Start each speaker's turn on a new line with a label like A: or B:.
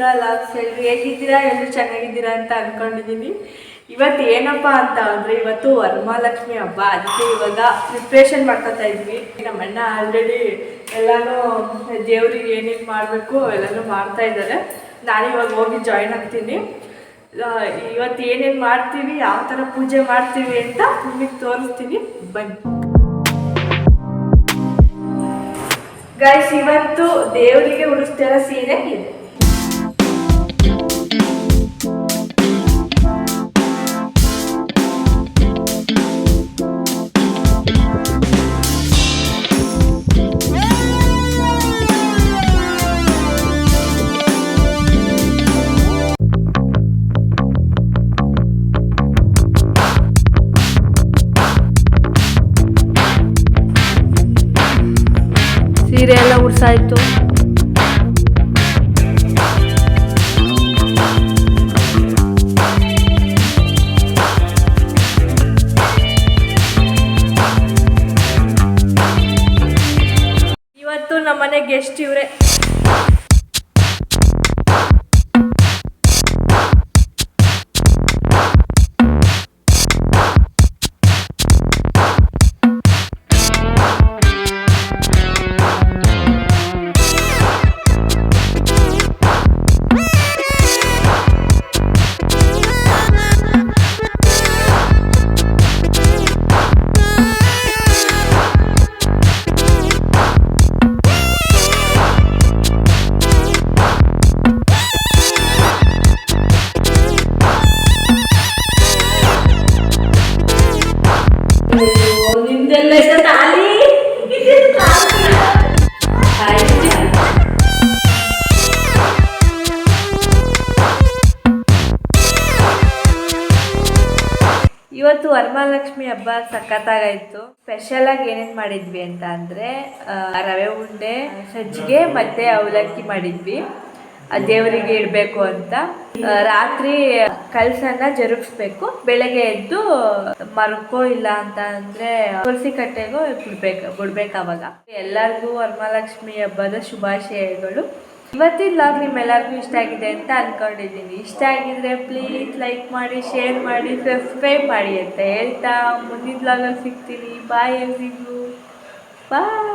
A: Kannada logs ಎಲ್ಲರೂ ಹೇಗಿದ್ದೀರಾ, ಎಲ್ಲರೂ ಚೆನ್ನಾಗಿದ್ದೀರಾ ಅಂತ ಅಂದ್ಕೊಂಡಿದ್ದೀನಿ. ಇವತ್ತು ಏನಪ್ಪ ಅಂತ ಅಂದರೆ ಇವತ್ತು ವರಮಹಾಲಕ್ಷ್ಮಿ ಹಬ್ಬ. ಅದಕ್ಕೆ ಇವಾಗ ಪ್ರಿಪ್ರೇಷನ್ ಮಾಡ್ಕೊತಾ ಇದ್ವಿ. ನಮ್ಮ ಅಣ್ಣ ಆಲ್ರೆಡಿ ಎಲ್ಲನೂ ದೇವ್ರಿಗೆ ಏನೇನು ಮಾಡಬೇಕು ಎಲ್ಲನೂ ಮಾಡ್ತಾ ಇದ್ದಾರೆ. ನಾನು ಇವಾಗ ಹೋಗಿ ಜಾಯ್ನ್ ಆಗ್ತೀನಿ. ಇವತ್ತು ಏನೇನು ಮಾಡ್ತೀವಿ, ಯಾವ ಥರ ಪೂಜೆ ಮಾಡ್ತೀವಿ ಅಂತ ನಿಮಗೆ ತೋರಿಸ್ತೀನಿ, ಬನ್ನಿ ಗೈಸ್. ಇವತ್ತು ದೇವರಿಗೆ ಉಡಿಸ್ತಿರೋ ಸೀರೆ ಇದೆ. ಸೀರೆ ಎಲ್ಲ ಉಡ್ಸಾಯ್ತು. ಇವತ್ತು ನಮ್ಮನೆ ಗೆಸ್ಟ್ ಇವರೇ. ಇವತ್ತು ವರಮಹಾಲಕ್ಷ್ಮಿ ಹಬ್ಬ ಸಖತ್ತಾಗಾಯ್ತು. ಸ್ಪೆಷಲ್ ಆಗಿ ಏನೇನು ಮಾಡಿದ್ವಿ ಅಂತ ಅಂದರೆ ರವೆ ಉಂಡೆ, ಸಜ್ಜಿಗೆ ಮತ್ತೆ ಅವಲಕ್ಕಿ ಮಾಡಿದ್ವಿ. ದೇವರಿಗೆ ಇಡಬೇಕು ಅಂತ. ರಾತ್ರಿ ಕಲಸನ್ನ ಜರುಗಿಸ್ಬೇಕು, ಬೆಳಗ್ಗೆ ಎದ್ದು ಮರಕೋ ಇಲ್ಲ ಅಂತ ಅಂದರೆ ತುಳಸಿ ಕಟ್ಟೆಗೂ ಬಿಡ್ಬೇಕು ಅವಾಗ. ಎಲ್ಲರಿಗೂ ವರಮಹಾಲಕ್ಷ್ಮಿ ಹಬ್ಬದ ಶುಭಾಶಯಗಳು. ಇವತ್ತಿನ ಲಾಗ್ ನಿಮ್ಮೆಲ್ಲರಿಗೂ ಇಷ್ಟ ಆಗಿದೆ ಅಂತ ಅಂದ್ಕೊಂಡಿದ್ದೀನಿ. ಇಷ್ಟ ಆಗಿದ್ರೆ ಪ್ಲೀಸ್ ಲೈಕ್ ಮಾಡಿ, ಶೇರ್ ಮಾಡಿ, ಸಬ್ಸ್ಕ್ರೈಬ್ ಮಾಡಿ ಅಂತ ಹೇಳ್ತಾ ಮುಂದಿನ ಲಾಗಲ್ಲಿ ಸಿಗ್ತೀನಿ. ಬಾಯ್ ಎಲ್ರಿಗೂ, ಬಾಯ್.